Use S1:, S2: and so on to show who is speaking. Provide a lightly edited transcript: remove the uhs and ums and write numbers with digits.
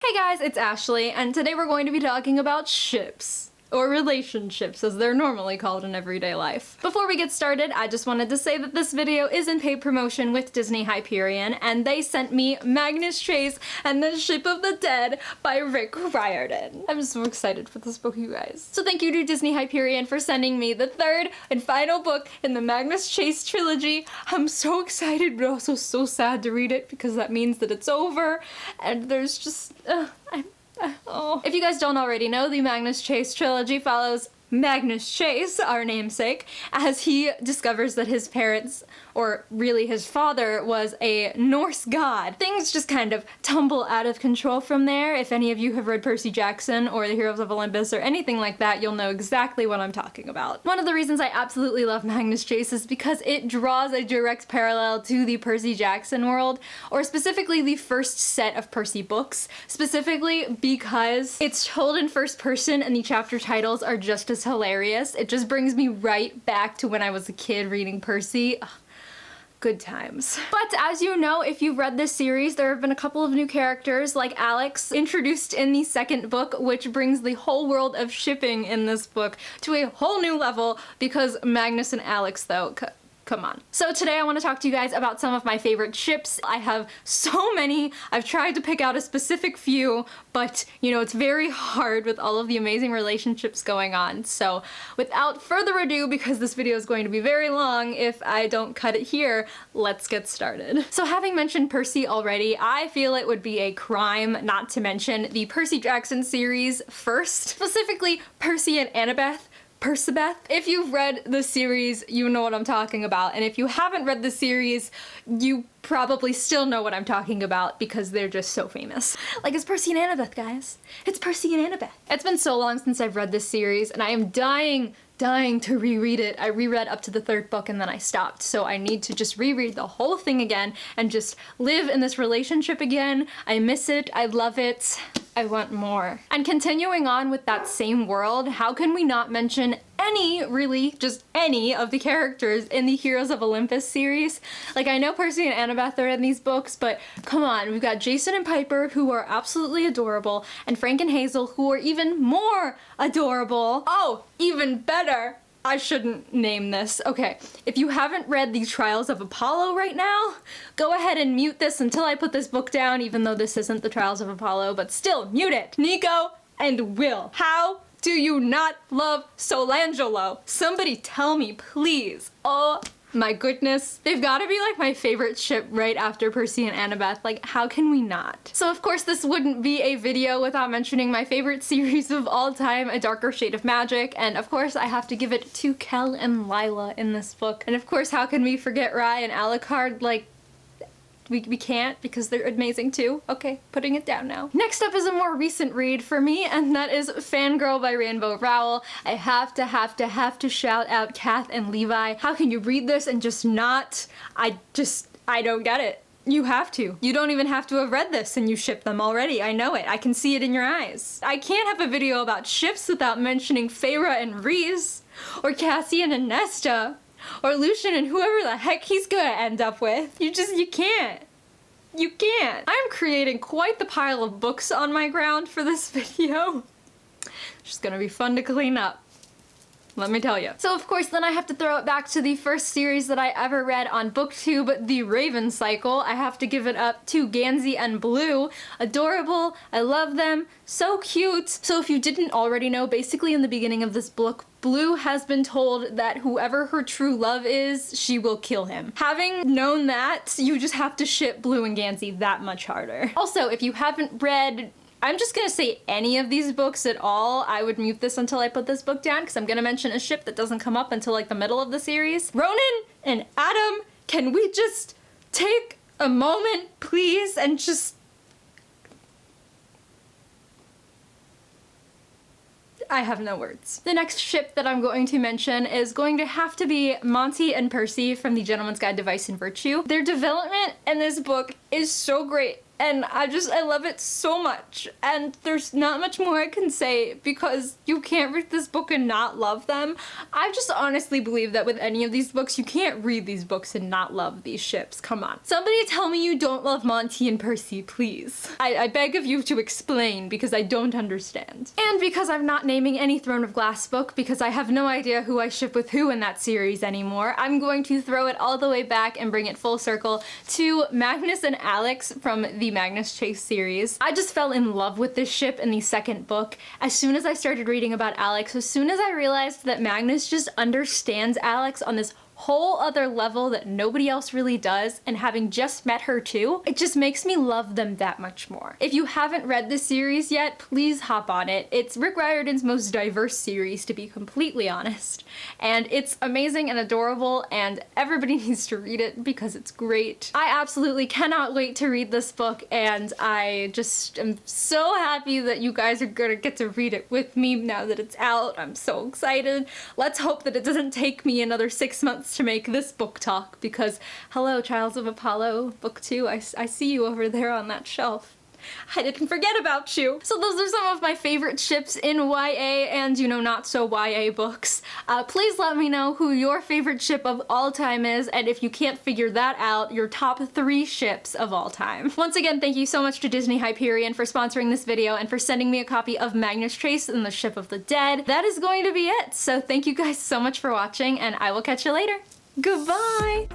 S1: Hey guys, it's Ashley, and today we're going to be talking about ships. Or relationships, as they're normally called in everyday life. Before we get started, I just wanted to say that this video is in paid promotion with Disney-Hyperion, and they sent me Magnus Chase and the Ship of the Dead by Rick Riordan. I'm so excited for this book, you guys. So thank you to Disney-Hyperion for sending me the third and final book in the Magnus Chase trilogy. I'm so excited, but also so sad to read it because that means that it's over, and there's just, If you guys don't already know, the Magnus Chase trilogy follows Magnus Chase, our namesake, as he discovers that his parents, or really his father, was a Norse god. Things just kind of tumble out of control from there. If any of you have read Percy Jackson or the Heroes of Olympus or anything like that, you'll know exactly what I'm talking about. One of the reasons I absolutely love Magnus Chase is because it draws a direct parallel to the Percy Jackson world, or specifically the first set of Percy books, specifically because it's told in first person and the chapter titles are just as hilarious. It just brings me right back to when I was a kid reading Percy. Ugh, good times. But as you know, if you've read this series, there have been a couple of new characters like Alex introduced in the second book, which brings the whole world of shipping in this book to a whole new level because Magnus and Alex, though, come on. So today I want to talk to you guys about some of my favorite ships. I have so many. I've tried to pick out a specific few, but you know, it's very hard with all of the amazing relationships going on. So without further ado, because this video is going to be very long if I don't cut it here, let's get started. So having mentioned Percy already, I feel it would be a crime not to mention the Percy Jackson series first, specifically Percy and Annabeth. Percybeth. If you've read the series, you know what I'm talking about, and if you haven't read the series, you probably still know what I'm talking about because they're just so famous. Like, it's Percy and Annabeth, guys. It's Percy and Annabeth. It's been so long since I've read this series, and I am dying to reread it. I reread up to the third book and then I stopped, so I need to just reread the whole thing again and just live in this relationship again. I miss it. I love it. I want more. And continuing on with that same world, how can we not mention any, really, just any of the characters in the Heroes of Olympus series? Like, I know Percy and Annabeth are in these books, but come on, we've got Jason and Piper, who are absolutely adorable, and Frank and Hazel, who are even more adorable. Oh, even better! I shouldn't name this. Okay, if you haven't read The Trials of Apollo right now, go ahead and mute this until I put this book down, even though this isn't The Trials of Apollo, but still, mute it! Nico and Will. How do you not love Solangelo? Somebody tell me, please. Oh my goodness. They've got to be like my favorite ship right after Percy and Annabeth. Like, how can we not? So of course this wouldn't be a video without mentioning my favorite series of all time, A Darker Shade of Magic, and of course I have to give it to Kel and Lila in this book. And of course, how can we forget Rye and Alucard? Like, we can't because they're amazing too. Okay, putting it down now. Next up is a more recent read for me, and that is Fangirl by Rainbow Rowell. I have to shout out Kath and Levi. How can you read this and just not? I don't get it. You have to. You don't even have to have read this and you ship them already. I know it. I can see it in your eyes. I can't have a video about ships without mentioning Feyre and Rhys, or Cassian and Nesta, or Lucian and whoever the heck he's gonna end up with. You can't. You can't. I'm creating quite the pile of books on my ground for this video. It's just gonna be fun to clean up, let me tell you. So of course then I have to throw it back to the first series that I ever read on BookTube, The Raven Cycle. I have to give it up to Gansey and Blue. Adorable, I love them, so cute. So if you didn't already know, basically in the beginning of this book, Blue has been told that whoever her true love is, she will kill him. Having known that, you just have to ship Blue and Gansey that much harder. Also, if you haven't read, I'm just gonna say any of these books at all, I would mute this until I put this book down, because I'm gonna mention a ship that doesn't come up until like the middle of the series. Ronan and Adam, can we just take a moment, please, and just... I have no words. The next ship that I'm going to mention is going to have to be Monty and Percy from The Gentleman's Guide to Vice and Virtue. Their development in this book is so great. and I love it so much, and there's not much more I can say because you can't read this book and not love them. I just honestly believe that with any of these books, you can't read these books and not love these ships. Come on. Somebody tell me you don't love Monty and Percy, please. I beg of you to explain because I don't understand. And because I'm not naming any Throne of Glass book because I have no idea who I ship with who in that series anymore, I'm going to throw it all the way back and bring it full circle to Magnus and Alex from the Magnus Chase series. I just fell in love with this ship in the second book. As soon as I started reading about Alex, as soon as I realized that Magnus just understands Alex on this whole other level that nobody else really does, and having just met her too, it just makes me love them that much more. If you haven't read this series yet, please hop on it. It's Rick Riordan's most diverse series, to be completely honest, and it's amazing and adorable, and everybody needs to read it because it's great. I absolutely cannot wait to read this book, and I just am so happy that you guys are gonna get to read it with me now that it's out. I'm so excited. Let's hope that it doesn't take me another 6 months to make this book talk, because hello, Trials of Apollo book 2, I see you over there on that shelf. I didn't forget about you. So those are some of my favorite ships in YA and, you know, not so YA books. Please let me know who your favorite ship of all time is, and if you can't figure that out, your top 3 ships of all time. Once again, thank you so much to Disney-Hyperion for sponsoring this video and for sending me a copy of Magnus Chase and the Ship of the Dead. That is going to be it. So thank you guys so much for watching, and I will catch you later. Goodbye!